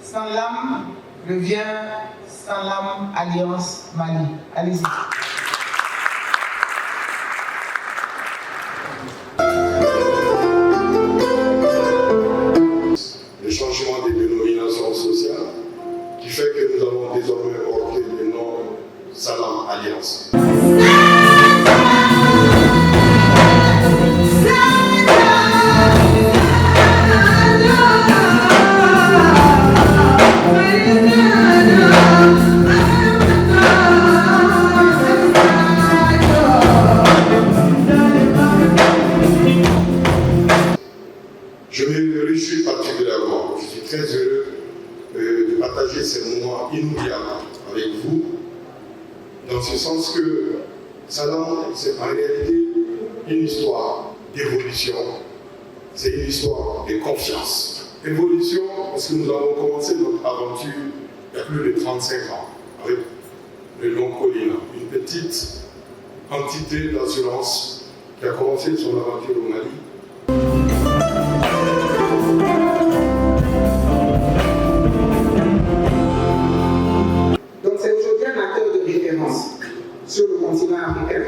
Sanlam devient Sanlam Alliance Mali. Allez-y. Le changement des dénominations sociales qui fait que nous avons désormais porté le nom Sanlam Alliance. Je me réjouis particulièrement, je suis très heureux de partager ces moments inoubliables avec vous, dans ce sens que Sanlam, c'est en réalité une histoire d'évolution, c'est une histoire de confiance. Évolution, parce que nous avons commencé notre aventure il y a plus de 35 ans, avec le Long Colline, une petite entité d'assurance qui a commencé son aventure au Mali. Donc c'est aujourd'hui un acteur de référence sur le continent africain,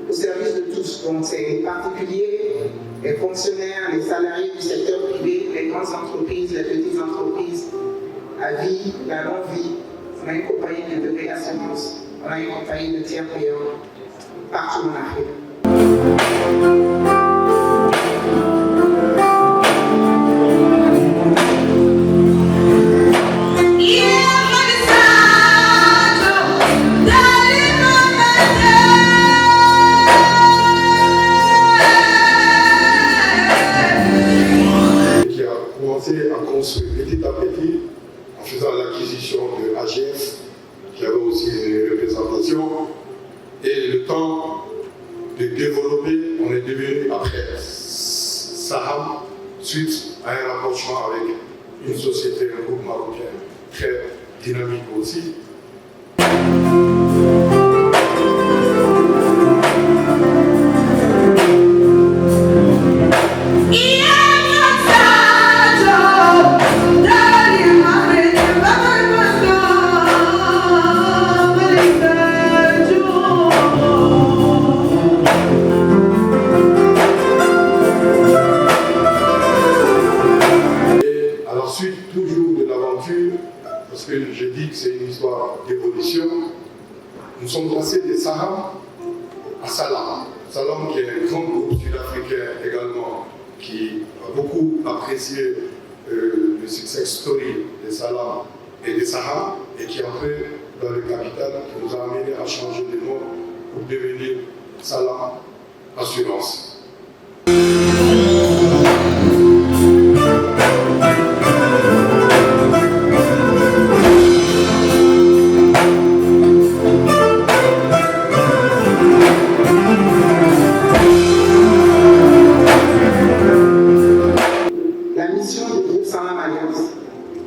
au service de tous. Donc c'est les particuliers, les fonctionnaires, les salariés du secteur privé, les grandes entreprises, les petites entreprises, la vie, la non-vie. On a une compagnie de réassurance, on a une compagnie de tiers payeurs partout en Afrique. À construire petit à petit en faisant l'acquisition de AGF qui avait aussi une représentation et le temps de développer, on est devenu après Saham suite à un rapprochement avec une société, un groupe marocain très dynamique aussi. Parce que j'ai dit que c'est une histoire d'évolution. Nous sommes passés de Saham à Salam. Salam qui est un grand groupe sud-africain également qui a beaucoup apprécié le success story de Salam et de Saham et qui est entré dans le capital qui nous a amené à changer de nom pour devenir Salam Assurance.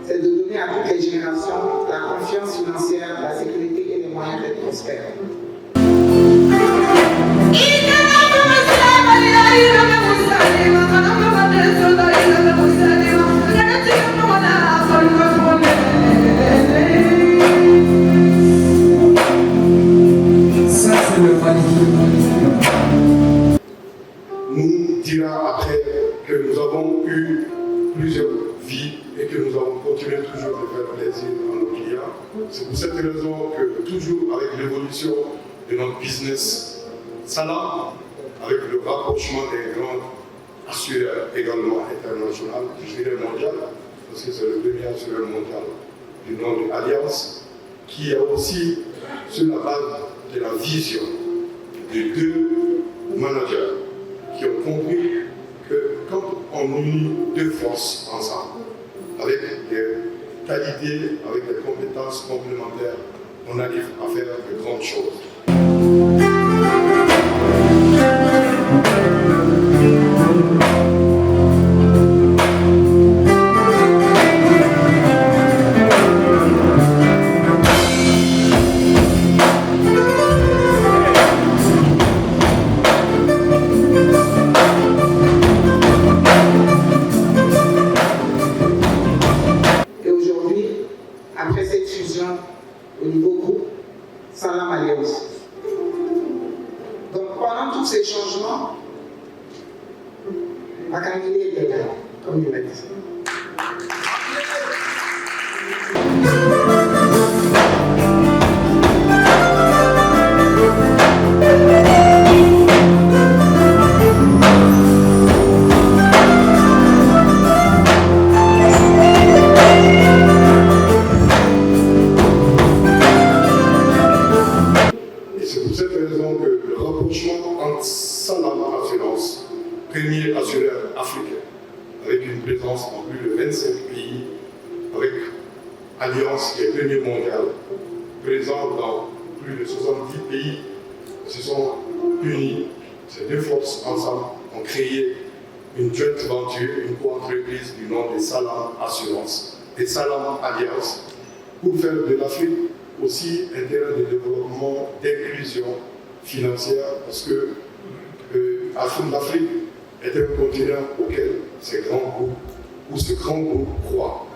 C'est de donner à toutes les générations la confiance financière, la sécurité et les moyens d'être prospères. Ça, c'est le Mali. Nous dira après que nous avons eu plusieurs vies et que nous avons continué toujours de faire plaisir à nos clients. C'est pour cette raison que toujours avec l'évolution de notre business, Sanlam, avec le rapprochement des grands assureurs également internationaux, je dirais mondial, parce que c'est le premier assureur mondial du nom de Alliance, qui est aussi sur la base de la vision de deux managers qui ont compris que quand on unit deux forces ensemble, avec des qualités, avec des compétences complémentaires, on arrive à faire de grandes choses. Et aujourd'hui, décisions au niveau groupe, Salam Alliance. Donc pendant tous ces changements, Makanile était là, comme il l'a dit. Premier assureur africain, avec une présence dans plus de 25 pays, avec Alliance qui est premier mondial, présent dans plus de 70 pays, se sont unis, ces deux forces ensemble ont créé une joint venture, une co-entreprise du nom des Salam Assurance, des Salam Alliance, pour faire de l'Afrique aussi un terrain de développement, d'inclusion financière, parce que l'Afrique est un continent auquel ce grand groupe croit.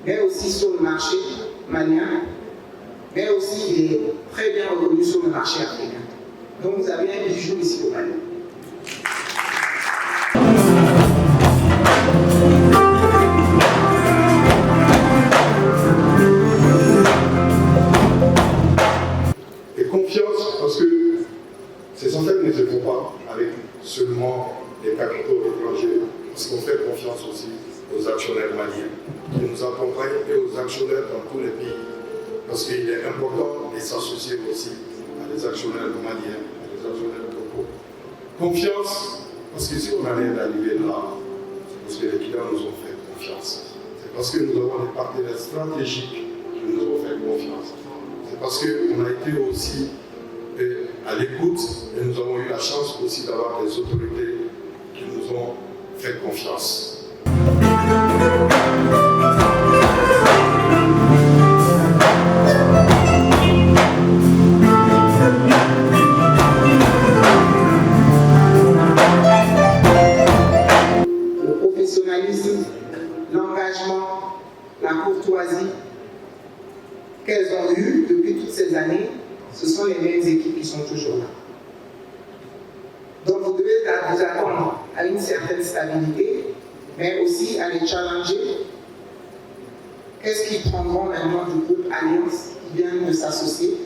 Mais aussi sur le marché malien, mais aussi il est très bien reconnu sur le marché africain. Donc vous avez un bijou ici au Mali. Et confiance, parce que ces affaires ne se font pas avec seulement les capitaux étrangers, parce qu'on fait confiance aussi aux actionnaires maliens qui nous accompagnent et aux actionnaires dans tous les pays. Parce qu'il est important de s'associer aussi à des actionnaires maliens, à des actionnaires locaux. Confiance, parce que si on allait d'arriver là, c'est parce que les clients nous ont fait confiance. C'est parce que nous avons des partenaires stratégiques qui nous ont fait confiance. C'est parce qu'on a été aussi à l'écoute et nous avons eu la chance aussi d'avoir des autorités qui nous ont fait confiance. Le professionnalisme, l'engagement, la courtoisie qu'elles ont eues depuis toutes ces années, ce sont les mêmes équipes qui sont toujours là. Donc vous devez vous attendre à une certaine stabilité, mais aussi à les challenger. Qu'est-ce qu'ils prendront maintenant du groupe Alliance qui vient de s'associer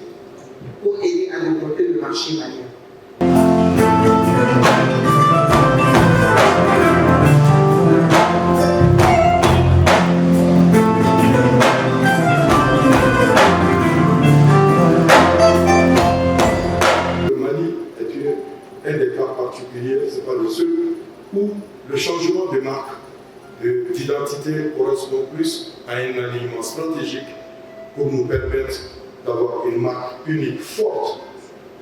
pour aider à développer le marché malien? Un des cas particuliers, ce n'est pas le seul, où le changement de marque, d'identité correspond plus à un alignement stratégique pour nous permettre d'avoir une marque unique, forte,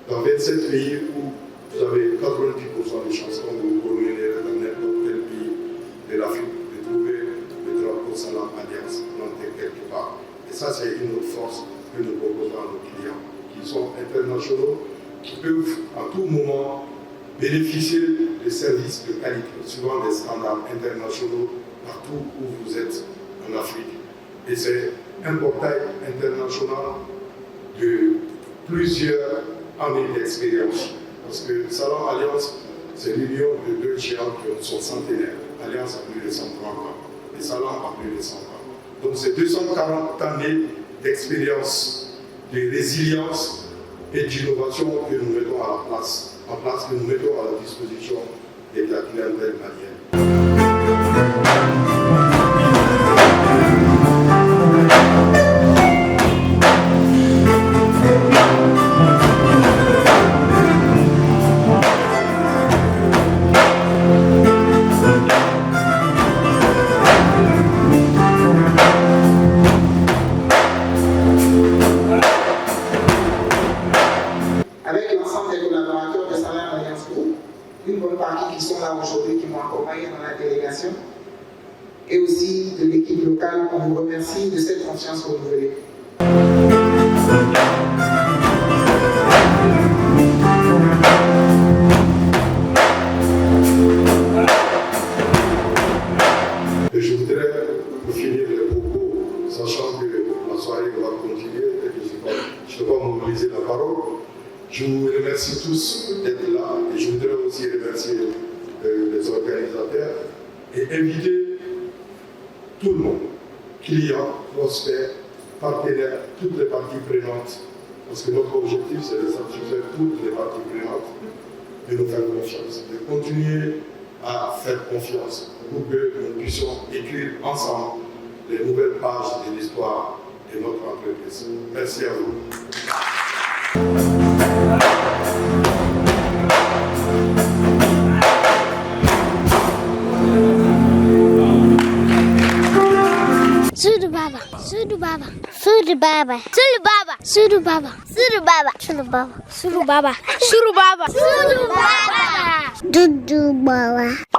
dans 27 pays où vous avez 90% des chances que vous promenez dans n'importe quel pays tout moment bénéficier de services de qualité, suivant des standards internationaux partout où vous êtes en Afrique. Et c'est un portail international de plusieurs années d'expérience. Parce que Salon Alliance, c'est l'union de deux géants qui sont centenaires. Alliance a plus de 130 ans et Salon a plus de 100 ans. Donc c'est 240 années d'expérience, de résilience et d'innovation que nous mettons en place, que nous mettons à la disposition de la clientèle malienne. Avec l'ensemble des collaborateurs de Salaam Alliance Group, une bonne partie qui sont là aujourd'hui, qui m'ont accompagné dans la délégation, et aussi de l'équipe locale, on vous remercie de cette confiance renouvelée. Et je voudrais, pour finir les propos, sachant que la soirée va continuer et que je ne vais pas mobiliser la parole, je vous remercie tous d'être là et je voudrais aussi remercier les organisateurs et inviter tout le monde, clients, prospects, partenaires, toutes les parties prenantes, parce que notre objectif c'est de satisfaire toutes les parties prenantes, de nous faire confiance, de continuer à faire confiance pour que nous puissions écrire ensemble les nouvelles pages de l'histoire de notre entreprise. Merci à vous. Sudu Baba, Sudu Baba, Sudu Baba, Sudu Baba, Sudu Baba, Sudu Baba, Sudu Baba, Sudu Baba, Sudu Baba, Sudu Baba, Sudu Baba.